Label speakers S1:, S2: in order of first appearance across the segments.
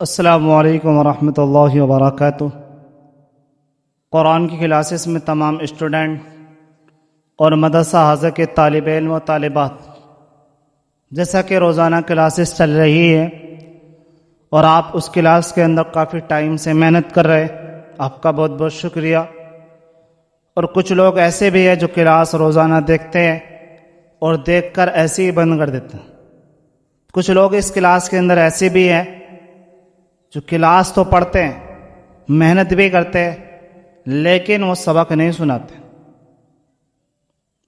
S1: السلام علیکم ورحمۃ اللہ وبرکاتہ۔ قرآن کی کلاسز میں تمام اسٹوڈنٹ اور مدرسہ حاضر کے طالب علم و طالبات، جیسا کہ روزانہ کلاسز چل رہی ہے اور آپ اس کلاس کے اندر کافی ٹائم سے محنت کر رہے، آپ کا بہت بہت شکریہ۔ اور کچھ لوگ ایسے بھی ہیں جو کلاس روزانہ دیکھتے ہیں اور دیکھ کر ایسے ہی بند کر دیتے ہیں۔ کچھ لوگ اس کلاس کے اندر ایسے بھی ہیں جو کلاس تو پڑھتے ہیں، محنت بھی کرتے ہیں، لیکن وہ سبق نہیں سناتے۔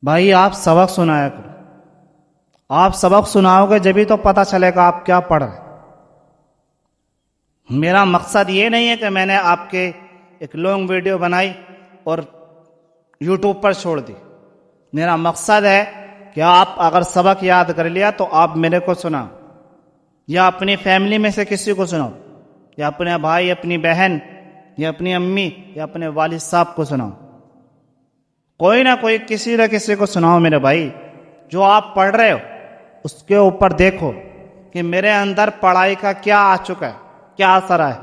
S1: بھائی آپ سبق سنایا کرو، آپ سبق سناؤ گے جبھی تو پتہ چلے گا آپ کیا پڑھ رہے۔ میرا مقصد یہ نہیں ہے کہ میں نے آپ کے ایک لانگ ویڈیو بنائی اور یوٹیوب پر چھوڑ دی۔ میرا مقصد ہے کہ آپ اگر سبق یاد کر لیا تو آپ میرے کو سناؤ، یا اپنی فیملی میں سے کسی کو سناؤ، یا اپنے بھائی، اپنی بہن، یا اپنی امی، یا اپنے والد صاحب کو سناؤ۔ کوئی نہ کوئی کسی نہ کسی کو سناؤ میرے بھائی۔ جو آپ پڑھ رہے ہو اس کے اوپر دیکھو کہ میرے اندر پڑھائی کا کیا آ چکا ہے، کیا اثر ہے۔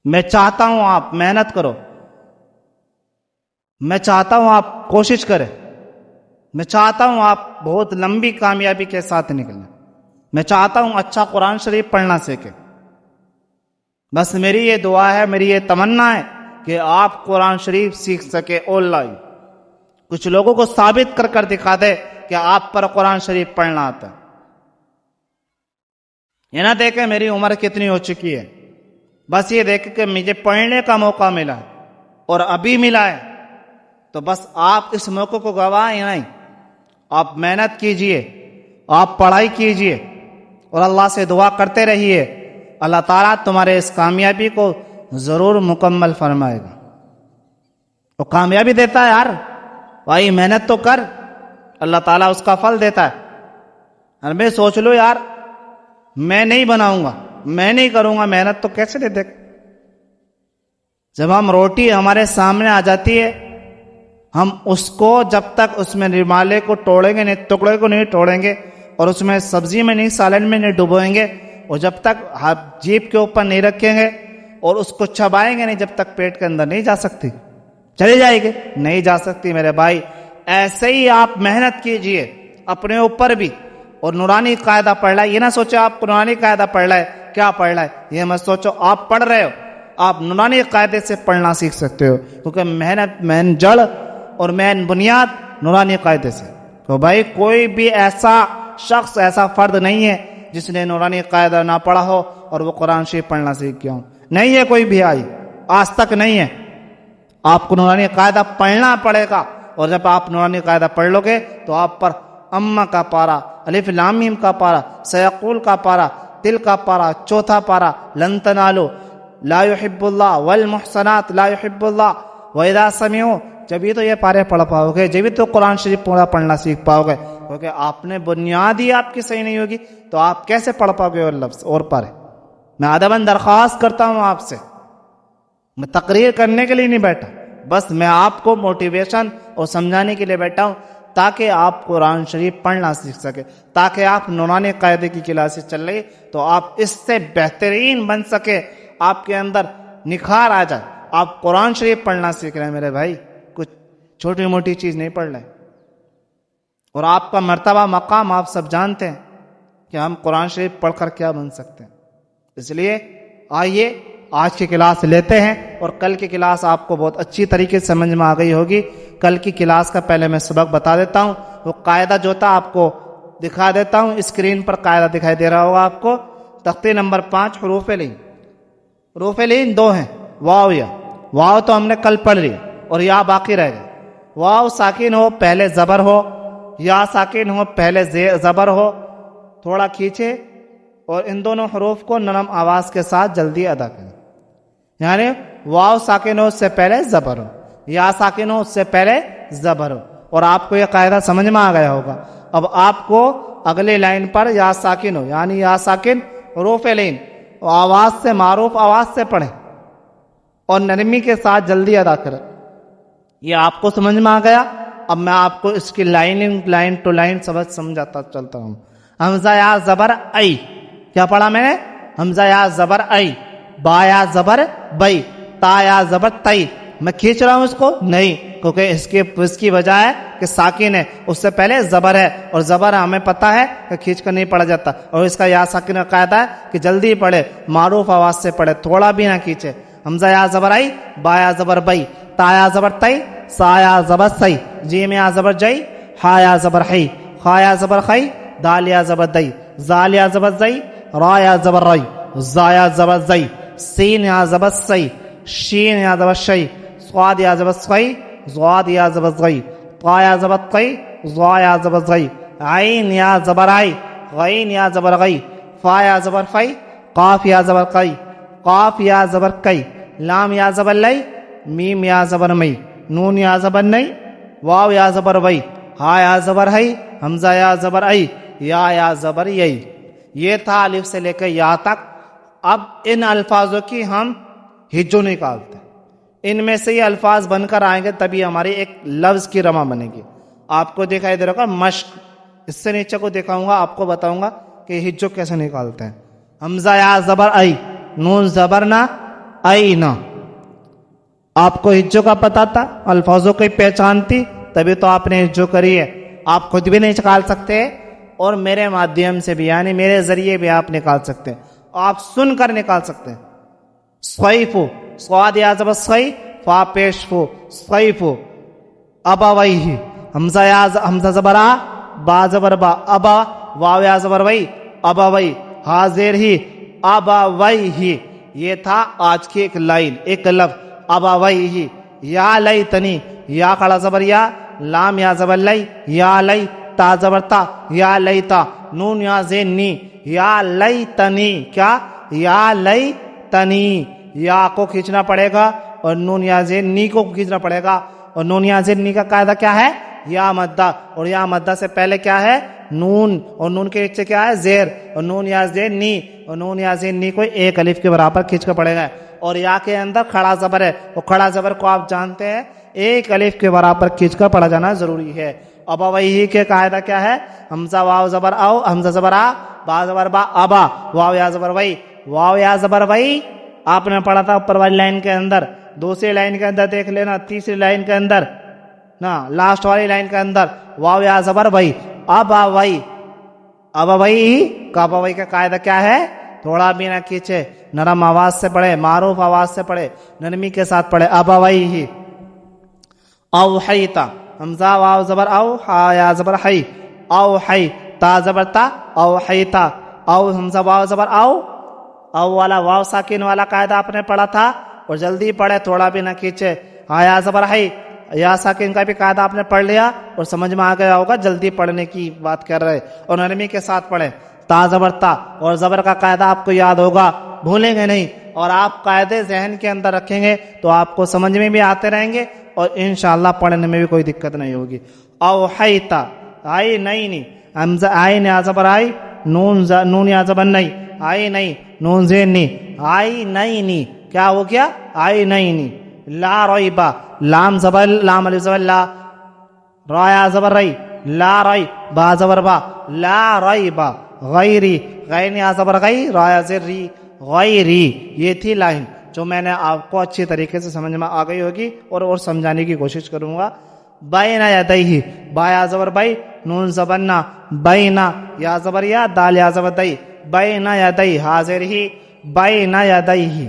S1: میں چاہتا ہوں آپ محنت کرو، میں چاہتا ہوں آپ کوشش کریں، میں چاہتا ہوں آپ بہت لمبی کامیابی کے ساتھ نکلیں، میں چاہتا ہوں اچھا قرآن شریف پڑھنا سیکھیں۔ بس میری یہ دعا ہے، میری یہ تمنا ہے کہ آپ قرآن شریف سیکھ سکے آن لائن، کچھ لوگوں کو ثابت کر کر دکھا دے کہ آپ پر قرآن شریف پڑھنا آتا ہے۔ یہ نہ دیکھیں میری عمر کتنی ہو چکی ہے، بس یہ دیکھیں کہ مجھے پڑھنے کا موقع ملا ہے اور ابھی ملا ہے، تو بس آپ اس موقع کو گوائیں نہیں، آپ محنت کیجئے، آپ پڑھائی کیجئے اور اللہ سے دعا کرتے رہیے۔ اللہ تعالیٰ تمہارے اس کامیابی کو ضرور مکمل فرمائے گا۔ وہ کامیابی دیتا ہے یار، بھائی محنت تو کر، اللہ تعالیٰ اس کا پھل دیتا ہے۔ اور میں سوچ لو یار میں نہیں بناؤں گا، میں نہیں کروں گا محنت تو کیسے دے دے۔ جب ہم روٹی ہمارے سامنے آ جاتی ہے، ہم اس کو جب تک اس میں رمالے کو توڑیں گے نہیں، ٹکڑے کو نہیں توڑیں گے، اور اس میں سبزی میں نہیں، سالن میں نہیں ڈبوئیں گے، اور جب تک جیب کے اوپر نہیں رکھیں گے اور اس کو چبائیں گے نہیں، جب تک پیٹ کے اندر نہیں جا سکتی، چلی جائے گی، نہیں جا سکتی میرے بھائی۔ ایسے ہی آپ محنت کیجئے اپنے اوپر بھی، اور نورانی قاعدہ پڑھ رہا ہے، یہ نہ سوچو آپ نورانی قاعدہ پڑھ رہا ہے کیا پڑھ رہا ہے، یہ مت سوچو، آپ پڑھ رہے ہو، آپ نورانی قاعدے سے پڑھنا سیکھ سکتے ہو، کیونکہ محنت مین جڑ اور مین بنیاد نورانی قاعدے سے۔ تو بھائی کوئی بھی ایسا شخص، ایسا فرد نہیں ہے جس نے نورانی قاعدہ نہ پڑھا ہو اور وہ قرآن شریف پڑھنا سیکھ گیا ہو، نہیں ہے کوئی بھی، آج تک نہیں ہے۔ آپ کو نورانی قاعدہ پڑھنا پڑے گا، اور جب آپ نورانی قاعدہ پڑھ لو گے تو آپ پر اما کا پارا، الف لام میم کا پارا، سیقول کا پارا، تل کا پارا، چوتھا پارا، لن تنالو لا يحب اللہ والمحسنات لا يحب اللہ وَإِذَا سَمِعُوا، جبھی تو یہ پارے پڑھ پاؤ گے، جبھی تو قرآن شریف پورا پڑھنا سیکھ پاؤ گے، کیونکہ آپ نے بنیاد ہی آپ کی صحیح نہیں ہوگی تو آپ کیسے پڑھ پاؤ گے اور لفظ اور پارے۔ میں ادباً درخواست کرتا ہوں آپ سے، میں تقریر کرنے کے لیے نہیں بیٹھا، بس میں آپ کو موٹیویشن اور سمجھانے کے لیے بیٹھا ہوں، تاکہ آپ قرآن شریف پڑھنا سیکھ سکے، تاکہ آپ نورانی قاعدے کی کلاسز چل رہی تو آپ اس سے بہترین بن سکے، آپ کے اندر نکھار آ جائے۔ آپ قرآن شریف پڑھنا سیکھ رہے ہیں میرے بھائی، کچھ چھوٹی موٹی چیز نہیں پڑھ رہے، اور آپ کا مرتبہ مقام آپ سب جانتے ہیں کہ ہم قرآن شریف پڑھ کر کیا بن سکتے ہیں۔ اس لیے آئیے آج کی کلاس لیتے ہیں، اور کل کی کلاس آپ کو بہت اچھی طریقے سے سمجھ میں آ گئی ہوگی۔ کل کی کلاس کا پہلے میں سبق بتا دیتا ہوں، وہ قاعدہ جو تھا آپ کو دکھا دیتا ہوں، اسکرین پر قاعدہ دکھائی دے رہا ہوگا آپ کو، تختے نمبر 5، حروف لین۔ حروف لین 2 ہیں، واو یا، واو تو ہم نے کل پڑھ لی اور یا باقی رہ گئے۔ واو ساکن ہو پہلے زبر ہو، یا ساکن ہو پہلے زبر ہو، تھوڑا کھینچے اور ان دونوں حروف کو نرم آواز کے ساتھ جلدی ادا کریں، یعنی واو ساکن ہو اس سے پہلے زبر ہو، یا ساکن ہو اس سے پہلے زبر ہو، اور آپ کو یہ قاعدہ سمجھ میں آ گیا ہوگا۔ اب آپ کو اگلی لائن پر یا ساکن ہو، یعنی یا ساکن حروف لین آواز سے، معروف آواز سے پڑھیں اور نرمی کے ساتھ جلدی ادا کریں۔ یہ آپ کو سمجھ میں آ گیا۔ اب میں آپ کو اس کی لائن ٹو لائن سمجھاتا چلتا ہوں۔ حمزہ یا زبر ای، کیا پڑھا میں نے؟ حمزہ یا زبر ای، با یا زبر بئی، تا یا زبر تئی. میں کھینچ رہا ہوں اس کو؟ نہیں، کیونکہ اس کی وجہ ہے کہ ساکن ہے، اس سے پہلے زبر ہے، اور زبر ہمیں پتہ ہے کہ کھینچ کر نہیں پڑھا جاتا. اور اس کا یا ساکن کا قاعدہ ہے کہ جلدی پڑھے، معروف آواز سے پڑھے، تھوڑا بھی نہ کھینچے. حمزہ یا زبر ای، با یا زبر بئی، تا یا زبر تئی، سا یا زبر سی، جیم یا زبر جئی، ہا یا زبر ہی، خا یا زبر خی، دال یا زبر دئی، زال یا زبر زئی، را یا زبر رئی، زا یا زبر زئی، سین یا زبر سی، شین یا زبر شی، صاد یا زبر صی، ضاد یا زبر ضی، طا یا زبر طی، ضا یا زبر ضی، عین یا زبر عی، غین یا زبر غی، فا یا زبر فی، قاف یا زبر قی، قاف یا زبر قی، لام یا زبر لی، میم یا زبر می، نون یا زبر نئی، واو یا زبر وی، ہا یا زبر ہی، حمزہ یا زبر ای، یا زبر یئی. یہ تھا الف سے لے کر یا تک. اب ان الفاظوں کی ہم ہجو نکالتے ہیں. ان میں سے یہ الفاظ بن کر آئیں گے تبھی ہماری ایک لفظ کی رما بنے گی. آپ کو دکھائی دے رہا ہوگا مشق، اس سے نیچے کو دکھاؤں گا، آپ کو بتاؤں گا کہ ہجو کیسے نکالتے ہیں. حمزہ یا زبر ای، نون زبر نہ، ای نہ. آپ کو ہجو کا پتا تھا، الفاظوں کی پہچان تھی، تبھی تو آپ نے ہجو کری ہے. آپ خود بھی نہیں نکال سکتے اور میرے مادھیم سے بھی، یعنی میرے ذریعے بھی آپ نکال سکتے ہیں. آپ سن کر نکال سکتے ہیں. صیفو، صاد یا زبر صی، فا پیش فو، صیفو. ابویہ، حمزہ زبر آ، با زبر با، ابا، واو یا زبر وی، ابوی، ہا زیر ہی، ابویہ. یہ تھا آج کی ایک لائن، ایک لفظ ابویہ. یا لیتنی، یا کھڑا زبر یا، لام یا زبر لی، یا لی، تا زبر تا، یا لیتا، نون یا زین نی، یا لیتنی. کیا؟ یا لیتنی. یا کو کھینچنا پڑے گا اور نون یا زین نی کو کھینچنا پڑے گا. اور نون یا زین نی کا قاعدہ کیا ہے؟ یا مدہ. اور یا مدہ سے پہلے کیا ہے؟ نون. اور نون کے نیچے کیا ہے؟ زیر. اور نون یا زین نی، اور نون یا زین نی کو ایک الف کے برابر کھینچ کر پڑے گا. اور یا کے اندر کھڑا زبر ہے، اور کھڑا زبر کو آپ جانتے ہیں ایک الف کے برابر کھینچ کر پڑھا جانا ضروری ہے. ابویہ کے قاعدہ کیا ہے؟ حمزہ واو زبر او، حمزہ زبر آ، با زبر با، ابا، واو یا زبر وی، واو یا زبر وی. آپ نے پڑھا تھا اوپر والی لائن کے اندر، دوسری لائن کے اندر دیکھ لینا، تیسری لائن کے اندر نا، لاسٹ والی لائن کے اندر واو یا زبر وی، ابوی. ابوی کا ابوی کا قاعدہ کیا ہے؟ تھوڑا بھی نہ کھینچے، نرم آواز سے پڑھے، معروف آواز سے پڑھے، نرمی کے ساتھ پڑھے. ابویہ. اوحیتا، حمزہ واو زبر او، ہا یا زبر حی، اوحی، تا زبر تا، اوحیتا. او حمزہ واو زبر او، او والا واو ساکن والا قاعدہ آپ نے پڑھا تھا، اور جلدی پڑھے، تھوڑا بھی نہ کھینچے. ہا یا زبر حی، یا ساکن کا بھی قاعدہ آپ نے پڑھ لیا اور سمجھ میں آ گیا ہوگا، جلدی پڑھنے کی بات کر رہے، اور نرمی کے ساتھ پڑھے. تا زبر تا، اور زبر کا قاعدہ آپ کو یاد ہوگا، بھولیں گے نہیں، اور آپ قاعدے ذہن کے اندر رکھیں گے تو آپ کو سمجھ میں بھی آتے رہیں گے اور انشاءاللہ پڑھنے میں بھی کوئی دقت نہیں ہوگی. اوحیتا، آئی نہیں نی، حمزہ آئی یا زبر آئی، نون یا زبر نہیں، آئی نہیں، نون زین نی، آئی نہیں نی. کیا ہو گیا؟ آئی نہیں نی. لا ریبا، لام زبر، لام الف زبر لا، را یا زبر رئی، لا رئی، با زبر با، لا ریبا. غیری، غین یا زبر غی، را یا زیر ری، غیری. یہ تھی لائن جو میں نے آپ کو اچھی طریقے سے سمجھ میں آ گئی ہوگی اور سمجھانے کی کوشش کروں گا. بین یدیہ، با یا زبر بئی، نون زبر نا، بین یا زبر یا، دال یا زبر دئی، بین یدیہ، حاضر ہی، بین یدیہ.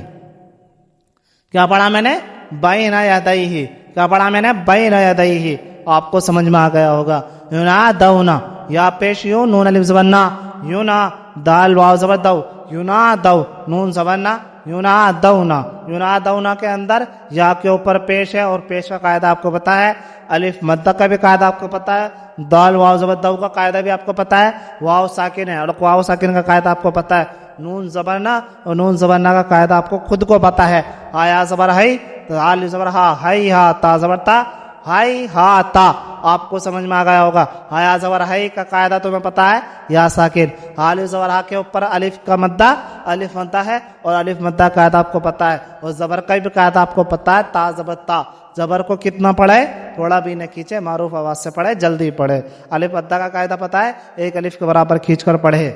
S1: کیا پڑھا میں نے؟ بین یدیہ. کیا پڑھا میں نے؟ بین یدیہ. آپ کو سمجھ میں آ گیا ہوگا. ینادونا، یا پیش یوں، نون الف زبر نا، یونا، دال واو زبر دو، ینادو، نون زبر نا، ینادونا. ینادونا کے اندر یا کے اوپر پیش ہے، اور پیش کا قاعدہ آپ کو پتا ہے. الف مدہ کا بھی قاعدہ آپ کو پتا ہے. دال واو زبر دو کا قاعدہ بھی آپ کو پتا ہے. واو ساکن ہے، اور واو ساکن کا قاعدہ آپ کو پتا ہے. نون زبر نا، اور نون زبر نا کا قاعدہ آپ کو خود کو پتا ہے. آیا زبر ہی، دال زبر ہا، ہی ہا، تا زبر تا، ہائی ہا تا. آپ کو سمجھ میں آ گیا ہوگا. ہایا زبر ہائی کا قاعدہ تمہیں پتا ہے، یا ساکن. الف زبر ہا کے اوپر الف کا مدہ، الف مدہ ہے، اور الف مدہ کا قاعدہ آپ کو پتا ہے. اور زبر کا بھی قاعدہ آپ کو پتا ہے، تا زبر تا. زبر کو کتنا پڑھے؟ تھوڑا بھی نہ کھینچے، معروف آواز سے پڑھے، جلدی پڑھے. الف مدہ کا قاعدہ پتا ہے، ایک الف کے برابر کھینچ کر پڑھے.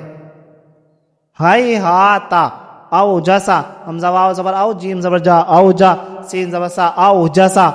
S1: ہائی ہاتا او جسا، حمزہ واو زبر او، جیم زبر جا او جا، سین زبر سا او جسا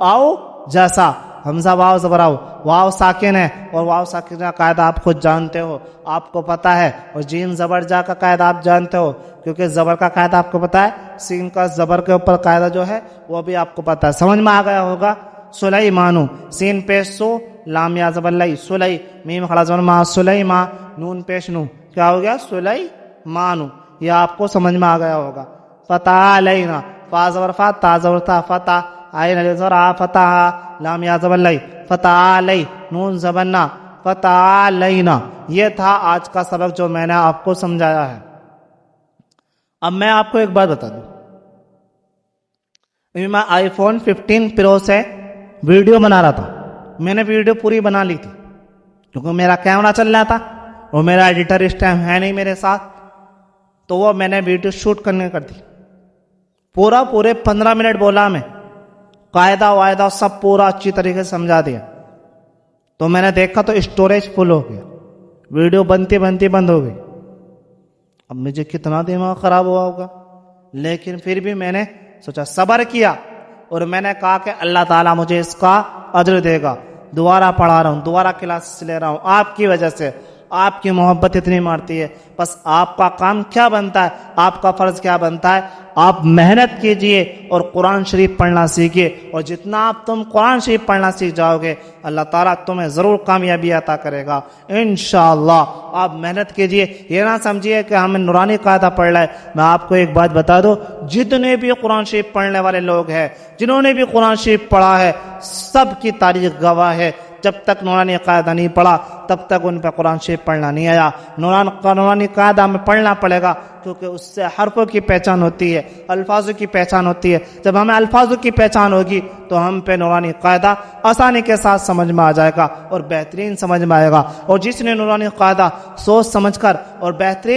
S1: او جسا، حمزہ واو زبر او، واو ساکن ہے اور واو ساکن کا قاعدہ آپ خود جانتے ہو، آپ کو پتہ ہے، اور جیم زبر جا کا قاعدہ آپ جانتے ہو کیونکہ زبر کا قاعدہ آپ کو پتہ ہے، سین کا زبر کے اوپر قاعدہ جو ہے وہ بھی آپ کو پتہ ہے، سمجھ میں آ گیا ہوگا۔ سلیمانو، سین پیش سو، لام یا زبر لئی، سلی، میم کھڑا زبر ما، سلیما، نون پیش نو، کیا ہو گیا؟ سلیمانو، یہ آپ کو سمجھ میں آ گیا ہوگا۔ فتعالینا، فا زبر فا، تا زبر تا، فتح، آئین علی زبر آ، فتح، لام یا زبر لئی، فتعالی، نون زبر نا، فتعالینا۔ یہ تھا آج کا سبق جو میں نے آپ کو سمجھایا ہے۔ اب میں آپ کو ایک بات بتا دوں، میں آئی فون 15 پرو سے ویڈیو بنا رہا تھا، میں نے ویڈیو پوری بنا لی تھی کیونکہ میرا کیمرہ چل رہا تھا اور میرا ایڈیٹر اس ٹائم ہے نہیں میرے ساتھ، تو وہ میں نے ویڈیو شوٹ کرنے کر دی، پورے 15 منٹ بولا، میں قاعدہ وائدہ سب پورا اچھی طریقے سے سمجھا دیا، تو میں نے دیکھا تو اسٹوریج فل ہو گیا، ویڈیو بنتی بند ہو گئی۔ اب مجھے کتنا دماغ خراب ہوا ہوگا، لیکن پھر بھی میں نے سوچا، صبر کیا، اور میں نے کہا کہ اللہ تعالیٰ مجھے اس کا اجر دے گا، دوبارہ پڑھا رہا ہوں، دوبارہ کلاس لے رہا ہوں آپ کی وجہ سے، آپ کی محبت اتنی مارتی ہے۔ بس آپ کا کام کیا بنتا ہے، آپ کا فرض کیا بنتا ہے، آپ محنت کیجئے اور قرآن شریف پڑھنا سیکھیے، اور جتنا آپ تم قرآن شریف پڑھنا سیکھ جاؤ گے اللہ تعالیٰ تمہیں ضرور کامیابی عطا کرے گا انشاءاللہ۔ آپ محنت کیجئے، یہ نہ سمجھیے کہ ہمیں نورانی قاعدہ پڑھ لائے۔ میں آپ کو ایک بات بتا دوں، جتنے بھی قرآن شریف پڑھنے والے لوگ ہیں، جنہوں نے بھی قرآن شریف پڑھا ہے، سب کی تاریخ گواہ ہے، جب تک نورانی قاعدہ نہیں پڑھا تب تک ان پہ قرآن شریف پڑھنا نہیں آیا۔ نورانی قاعدہ ہمیں پڑھنا پڑے گا کیونکہ اس سے حرفوں کی پہچان ہوتی ہے، الفاظوں کی پہچان ہوتی ہے۔ جب ہمیں الفاظوں کی پہچان ہوگی تو ہم پہ نورانی قاعدہ آسانی کے ساتھ سمجھ میں آ جائے گا اور بہترین سمجھ میں آئے گا، اور جس نے نورانی قاعدہ سوچ سمجھ کر اور بہترین